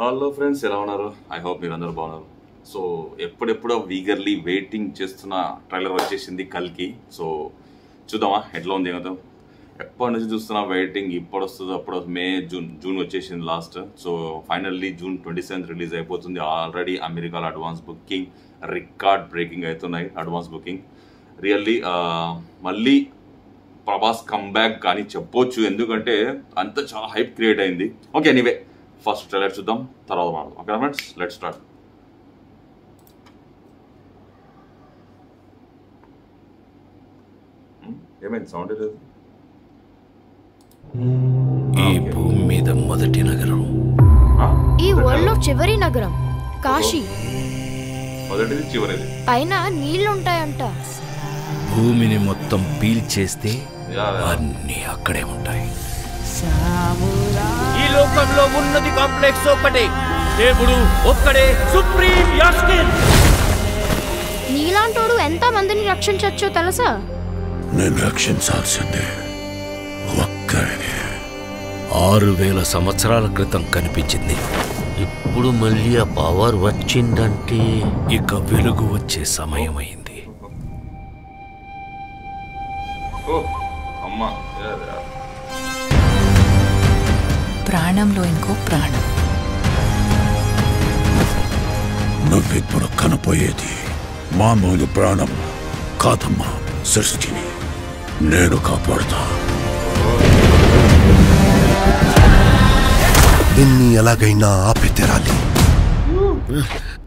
Hello friends, ఎలా ఉన్నారు? I hope మీరు అందరూ బాగున్నారు. సో ఎప్పుడెప్పుడో వీగర్లీ వెయిటింగ్ చేస్తున్న ట్రైలర్ వచ్చేసింది కల్కి. సో చూద్దామా ఎట్లా ఉంది ఏమో. ఎప్పటి నుంచి చూస్తున్నా వెయిటింగ్, ఇప్పుడు వస్తుంది అప్పుడు మే జూన్ వచ్చేసింది last. So finally June 27 release అయిపోతుంది. ఆల్రెడీ అమెరికాలో అడ్వాన్స్ బుకింగ్ రికార్డ్ బ్రేకింగ్ అవుతున్నాయి. అడ్వాన్స్ బుకింగ్ రియల్లీ మళ్ళీ ప్రభాస్ కమ్బ్యాక్ కానీ చెప్పొచ్చు, ఎందుకంటే అంత చాలా హైప్ క్రియేట్ అయింది. ఓకే, ఎనీవే ఫస్ట్ ట్రైలర్ చూద్దాం, తర్వాత మాట్లాడదాం. Okay friends, let's start. ఏమైంది? సౌండ్ లేదు. ఈ భూమి మీద మొదటి నగరం, ఈ వరల్డ్ లో చివరి నగరం కాశీ. మొదటిది చివరిది. పైన నీళ్లుంటాయంట. భూమిని మొత్తం పీల్ చేస్తే అన్ని అక్కడే ఉంటాయి. ఈ లోకంలో ఉన్నది కాంప్లెక్స్ ఒక్కటే, దేవుడు ఒక్కడే సుప్రీం యాస్కిన్. నీలాంటోడు ఎంత మందిని రక్షించొచ్చో తెలుసా? నేను రక్షించాల్సిందే ఒక్కడే. 6000 సంవత్సరాల క్రితం కనిపించింది. ఇప్పుడు మళ్ళీ ఆ పవర్ వచ్చిందంటే ఇక వెలుగు వచ్చే సమయమైంది. ప్రాణంలో ఇంకో ప్రాణం. నువ్విప్పుడు కనపోయేది మామూలు ప్రాణం కాదమ్మా, సృష్టిని నేను కాపాడుతా. దీన్ని ఎలాగైనా ఆపి తెరాలి.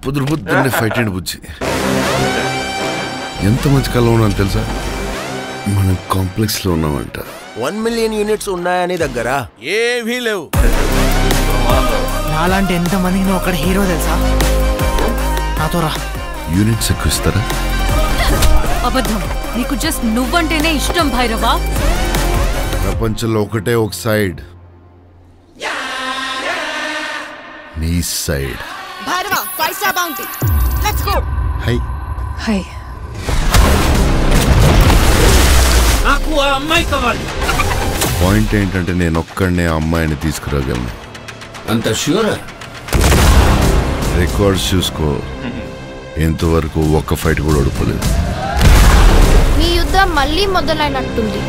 పొద్దున్నే ఫైట్ అండి బుజ్జి. ఎంత మంచి కళ ఉన్నాను తెలుసా? మనం కాంప్లెక్స్ లో ఉన్నామంట. 1 మిలియన్ యూనిట్స్ ఉన్నాయని దగ్గర ఏవీ లేవు. నాలాంటి ఎంత మందికి నువ్వు అక్కడ హీరో తెలుసా? నాతో రా. యూనిట్స్ ఎక్కువ ఇస్తారా? అబద్ధం. నీకు జస్ట్ నువ్వంటేనే ఇష్టం భైరవా. ప్రపంచంలో ఒకటే ఒక సైడ్, నీ side. Bhairava 5 star bounty. Let's go. Hi hi. నాకు ఆ అమ్మాయి కావాలి. పాయింట్ ఏంటంటే నేను ఒక్కడనే ఆ అమ్మాయిని తీసుకురాగలను. అంత ష్యూర్? రికార్డ్స్ చూసుకో, ఇంతవరకు ఒక్క ఫైట్ కూడా ఓడిపోలేదు. నీ యుద్ధం మళ్ళీ మొదలైనట్టుంది.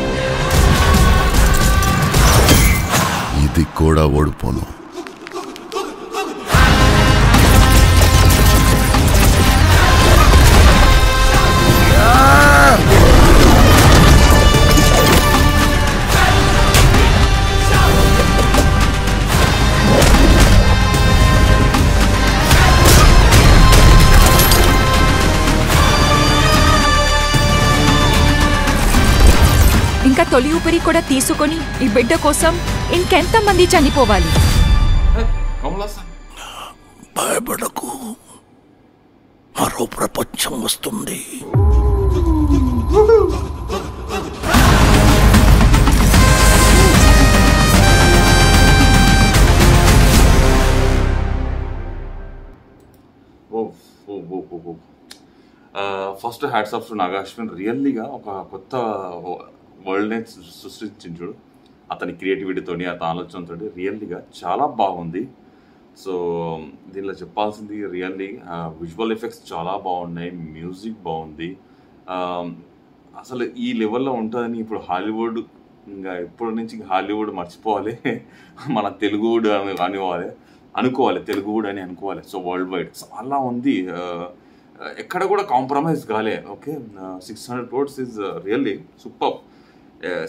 ఇది కూడా ఓడిపోను. ఇంకా తొలి ఊపిరి కూడా తీసుకొని ఈ బిడ్డ కోసం ఇంకెంత మంది చనిపోవాలి? భయపడకు, మరో ప్రపంచం వస్తుంది. First hats off to Naga Ashwin. రియల్లీగా ఒక కొత్త వరల్డ్ని సృష్టించింది చూడు, అతని క్రియేటివిటీతోని, అతని ఆలోచనతో. రియల్లీగా చాలా బాగుంది. సో దీనిలో చెప్పాల్సింది రియల్లీ విజువల్ ఎఫెక్ట్స్ చాలా బాగున్నాయి, మ్యూజిక్ బాగుంది. అసలు ఈ లెవెల్లో ఉంటుందని ఇప్పుడు హాలీవుడ్, ఇంకా ఇప్పటి నుంచి హాలీవుడ్ మర్చిపోవాలి, మన తెలుగువుడ్ అనుకోవాలి, తెలుగువుడ్ అని అనుకోవాలి. సో వరల్డ్ వైడ్ చాలా ఉంది, ఎక్కడ కూడా కాంప్రమైజ్ కాలే. Okay, 600 crores is really super.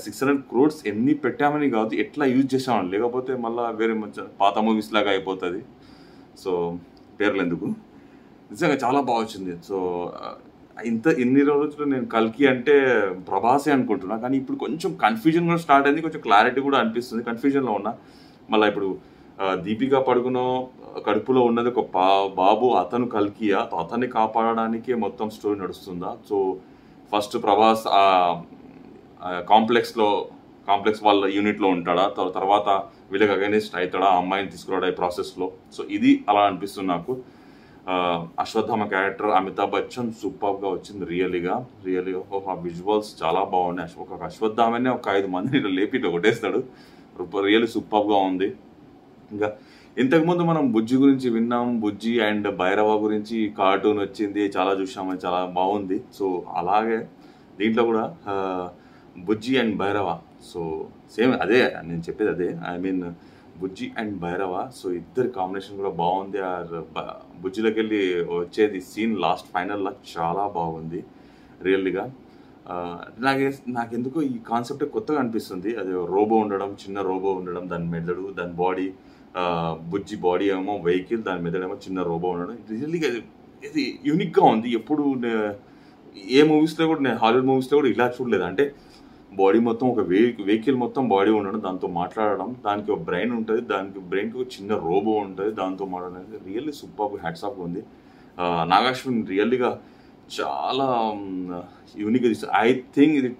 600 crores ఎన్ని పెట్టామని కాదు, ఎట్లా యూజ్ చేసామని. లేకపోతే మళ్ళీ వేరే మంచి పాత మూవీస్ లాగా అయిపోతుంది. సో పేర్లు ఎందుకు, నిజంగా చాలా బాగా వచ్చింది. సో ఇన్ని రోజులు నేను కల్కి అంటే ప్రభాసే అనుకుంటున్నా, కానీ ఇప్పుడు కొంచెం కన్ఫ్యూజన్ కూడా స్టార్ట్ అయింది, కొంచెం క్లారిటీ కూడా అనిపిస్తుంది. కన్ఫ్యూజన్లో ఉన్నా. మళ్ళీ ఇప్పుడు దీపికా పడుకునో కడుపులో ఉన్నది ఒక బాబు, అతను కల్కియా, అతన్ని కాపాడడానికే మొత్తం స్టోరీ నడుస్తుందా? సో ఫస్ట్ ప్రభాస్ కాంప్లెక్స్ వాళ్ళ యూనిట్లో ఉంటాడా, తర్వాత వీళ్ళకి అగైనెస్ట్ అవుతాడా, ఆ అమ్మాయిని తీసుకురావడా ఈ ప్రాసెస్లో. సో ఇది అలా అనిపిస్తుంది నాకు. అశ్వత్థామ క్యారెక్టర్ అమితాబ్ బచ్చన్ సూపర్గా వచ్చింది. రియల్లీగా ఆ విజువల్స్ చాలా బాగున్నాయి. ఒక అశ్వత్థామనే ఒక 5 మందిని ఇట్లా లేపి ఇట్లా కొట్టేస్తాడు. రియల్లీ సూపర్గా ఉంది. ఇంకా ఇంతకుముందు మనం బుజ్జి గురించి విన్నాం, బుజ్జి అండ్ భైరవ గురించి కార్టూన్ వచ్చింది, చాలా చూసామని, చాలా బాగుంది. సో అలాగే దీంట్లో కూడా బుజ్జి అండ్ భైరవ, సో సేమ్ అదే నేను చెప్పేది అదే, I mean Bujji and Bhairava. So ఇద్దరి కాంబినేషన్ కూడా బాగుంది. బుజ్జిలోకి వెళ్ళి వచ్చేది సీన్ లాస్ట్ ఫైనల్లో చాలా బాగుంది రియల్గా. నాకెందుకో ఈ కాన్సెప్ట్ కొత్తగా అనిపిస్తుంది. అది రోబో ఉండడం, చిన్న రోబో ఉండడం, దాని మెదడు, దాని బాడీ, బుజ్జి బాడీ ఏమో వెహికల్, దాని మెదడేమో చిన్న రోబో ఉండడం, రియల్గా ఇది యూనిక్గా ఉంది. ఎప్పుడు ఏ మూవీస్లో కూడా, నేను హాలీవుడ్ మూవీస్లో కూడా ఇలా చూడలేదు. అంటే బాడీ మొత్తం ఒక వెహికల్ మొత్తం బాడీ ఉండడం, దాంతో మాట్లాడడం, దానికి ఒక బ్రెయిన్ ఉంటుంది, దానికి బ్రెయిన్కి ఒక చిన్న రోబో ఉంటుంది, దాంతో మాట్లాడడం రియల్లీ సూపర్ హ్యాట్స్ ఆఫ్ ఉంది. నాగాశ్విన్ రియల్లీగా చాలా యూనిక్గా తీస్తుంది. ఐ థింక్ ఇది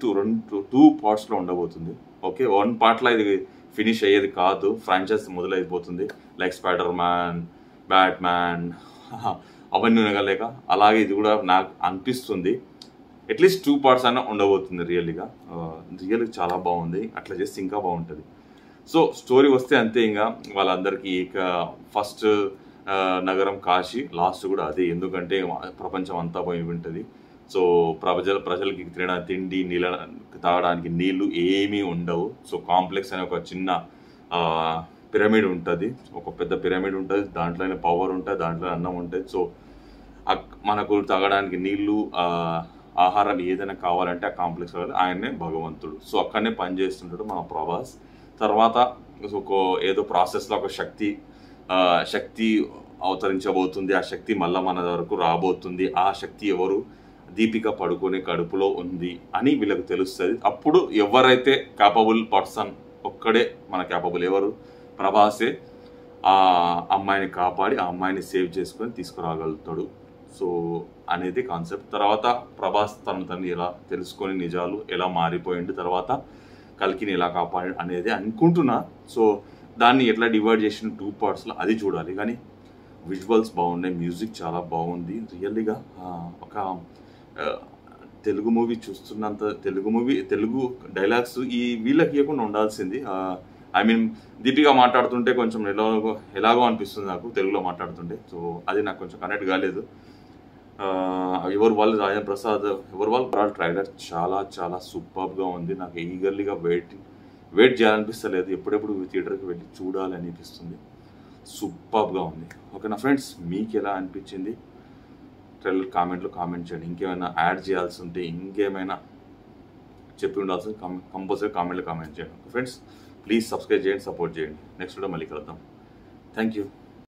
టూ పార్ట్స్లో ఉండబోతుంది. ఓకే, వన్ పార్ట్లో ఇది ఫినిష్ అయ్యేది కాదు, ఫ్రాంచైజ్ మొదలైపోతుంది. Like Spider Man, Batman అవన్నీ ఉండగలేక, అలాగే ఇది కూడా నాకు అనిపిస్తుంది. అట్లీస్ట్ 2 పార్ట్స్ అయినా ఉండబోతుంది రియల్గా. రియల్గా చాలా బాగుంది. అట్లా చేస్తే ఇంకా బాగుంటుంది. సో స్టోరీ వస్తే అంతే, ఇంకా వాళ్ళందరికీ ఫస్ట్ నగరం కాశీ, లాస్ట్ కూడా అదే. ఎందుకంటే ప్రపంచం అంతా పోయి ఉంటుంది. సో ప్రజలకి తిండి, నీళ్ళ తాగడానికి నీళ్లు ఏమీ ఉండవు. సో కాంప్లెక్స్ అనే ఒక చిన్న పిరమిడ్ ఉంటుంది, ఒక పెద్ద పిరమిడ్ ఉంటుంది, దాంట్లోనే పవర్ ఉంటుంది, దాంట్లో అన్నం ఉంటుంది. సో మనకు తాగడానికి నీళ్లు, ఆహారం ఏదైనా కావాలంటే ఆ కాంప్లెక్స్ ఆయనే భగవంతుడు. సో అక్కడనే పని చేస్తుంటాడు మన ప్రభాస్. తర్వాత ఏదో ప్రాసెస్లో ఒక శక్తి అవతరించబోతుంది. ఆ శక్తి మళ్ళీ మన వరకు రాబోతుంది. ఆ శక్తి ఎవరు? దీపిక పడుకునే కడుపులో ఉంది అని వీళ్ళకి తెలుస్తుంది. అప్పుడు ఎవరైతే క్యాపబుల్ పర్సన్, ఒక్కడే మన క్యాపబుల్, ఎవరు? ప్రభాసే ఆ అమ్మాయిని కాపాడి ఆ అమ్మాయిని సేవ్ చేసుకొని తీసుకురాగలుగుతాడు. సో అనేది కాన్సెప్ట్. తర్వాత ప్రభాస్ తను ఎలా తెలుసుకొని నిజాలు ఎలా మారిపోయింది, తర్వాత కల్కిని ఎలా కాపాడి అనేది అనుకుంటున్నా. సో దాన్ని ఎట్లా డివైడ్ చేసిన 2 పార్ట్స్లో అది చూడాలి. కానీ విజువల్స్ బాగున్నాయి, మ్యూజిక్ చాలా బాగుంది. రియల్లీగా ఒక తెలుగు మూవీ చూస్తున్నంత, తెలుగు డైలాగ్స్ ఈ వీళ్ళకి ఇవ్వకుండా ఉండాల్సింది. ఐ మీన్ దీపిగా మాట్లాడుతుంటే కొంచెం ఎలాగో అనిపిస్తుంది నాకు తెలుగులో మాట్లాడుతుంటే. సో అది నాకు కొంచెం కనెక్ట్ కాలేదు. ఎవరు వాళ్ళు, రాజేంద్ర ప్రసాద్ ఎవరు వాళ్ళు ట్రైలర్ చాలా చాలా సూపర్గా ఉంది. నాకు ఈగర్లీగా వెయిట్ చేయాలనిపిస్తలేదు, ఎప్పుడెప్పుడు థియేటర్కి వెళ్ళి చూడాలి అనిపిస్తుంది. సూపర్గా ఉంది. ఓకేనా ఫ్రెండ్స్, మీకు ఎలా అనిపించింది ట్రైలర్ కామెంట్లో కామెంట్ చేయండి. ఇంకేమైనా యాడ్ చేయాల్సి ఉంటే, ఇంకేమైనా చెప్పి ఉండాల్సి కంపల్సరీ కామెంట్లో కామెంట్ చేయండి. ఫ్రెండ్స్ ప్లీజ్ సబ్స్క్రైబ్ చేయండి, సపోర్ట్ చేయండి. నెక్స్ట్ వీడియో మళ్ళీ కలుద్దాం. Thank you.